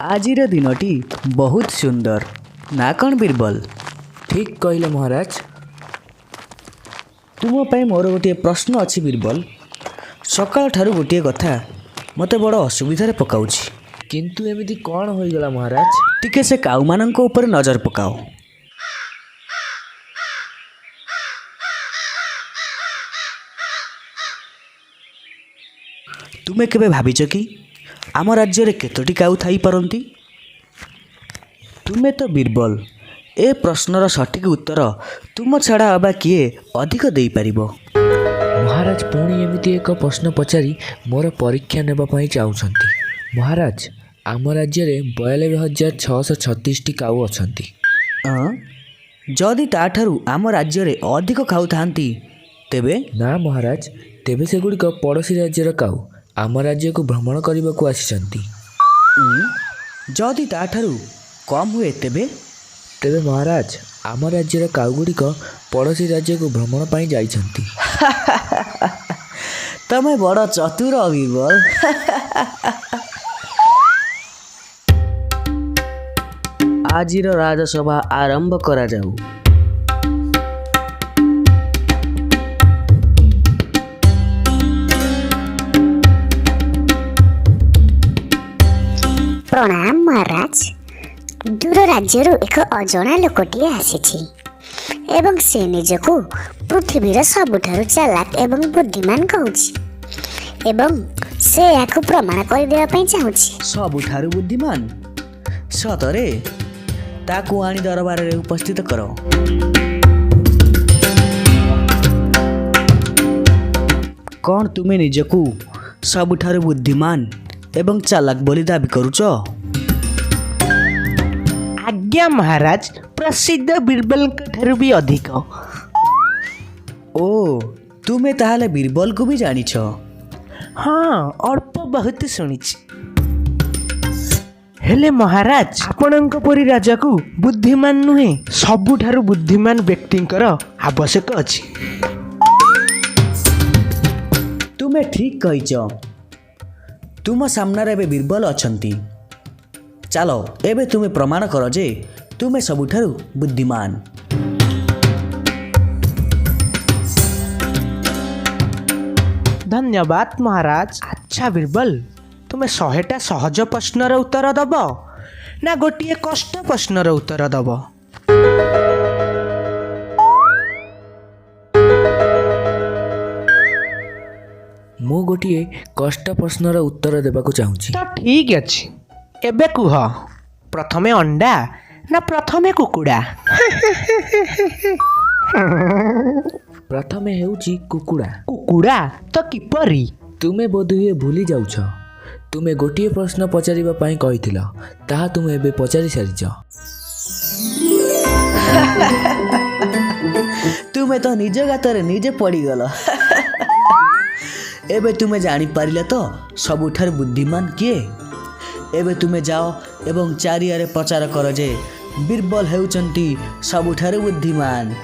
आजिर दिनटी बहुत सुंदर ना कौन बीरबल? ठीक कहले महाराज। तुम पे मोर गोटे प्रश्न अच्छी बीरबल। सकाल ठारू गोटे कथा मते बड़ असुविधार पकाउछि। किंतु एमिति कौन होइगला महाराज? टिके से काऊ मानक ऊपर नजर पकाओ। तुमे केबे भाबिଛ कि आम राज्य रे केतोटी काऊ थाई पारंती? तुमे तो बीरबल, ए प्रश्नर सठिक उत्तर तुम छाड़ा अबा किए अधिक देई परिबो? महाराज पुणी एमिति एक प्रश्न पचारि मोर परीक्षा नेबा पई चाहुछंती। महाराज आम राज्य रे 92,636 काऊ अछंती। जदि ताठारु आम राज्य रे अधिक खाऊ थांती तेबे? ना महाराज, तेबे सेगुड़िक पड़ोशी राज्यर काऊ आम राज्य को भ्रमण करने को आसिचंती। जदि ताठारु कम हुए तेबे? तेबे महाराज आम राज्यर काऊ गुड़िक पड़ोशी राज्य को भ्रमण पाई जाइछंती। तमे बड़ चतुर बीरबल। आजिर राजसभा आरंभ करा जाऊ। प्रणाम महाराज। दूर राज्य एक अजना लोकटी आसी एवं से निजको पृथ्वीर सबुठारु चालाक एवं बुद्धिमान कहूछि एवं से याकु प्रमाण कर देबा पई चाहूछि। सबुठारु बुद्धिमान? सतरे? ताकू आनी दरबार रे उपस्थित करो। कौन तुमे निजकू सबुठारु बुद्धिमान एवं चालाक बोली दाबी करुच? आज्ञा महाराज, प्रसिद्ध बीरबल ठारू भी अधिक। ओ तुमे ताहाले बीरबल को भी जानिछ? हाँ, अल्प बहुत शुणिछि। हेले महाराज, आपणक परी राजा को बुद्धिमान नुहे सबुठारु बुद्धिमान व्यक्तिंकर आवश्यक अछि। तुमे ठीक कहिछ। तुम सामना रे बीरबल अछंती। चलो एबे तुमे प्रमाण करो जे तुमे सबुठारु बुद्धिमान। धन्यवाद महाराज। अच्छा बीरबल, तुमे 100टा सहज प्रश्नर उत्तर दब ना गोटे कष्ट प्रश्नर उत्तर दब? मु गोटे कष्ट प्रश्नर उत्तर देबाकू चाहूछि। तो ठीक अछि, एबे कुह, प्रथमे अंडा ना प्रथमे कुकुड़ा? प्रथमे हेउछि कुकुड़ा। कुकुड़ा तो किपरि? तुमे बोधुए भूली जाउछ। तुमे गोटे प्रश्न पचारिबा पई कहिथिल, ताहा तुमे एबे पचारि सारिछ। तुमे तो निज गातरे निजे पड़ी गल। एबे तुमे जानी पारिले तो सबुठार बुद्धिमान किए? एबे तुमे जाओ एवं चारियारे प्रचार कर जे बीरबल हेउचंती सबुठार बुद्धिमान।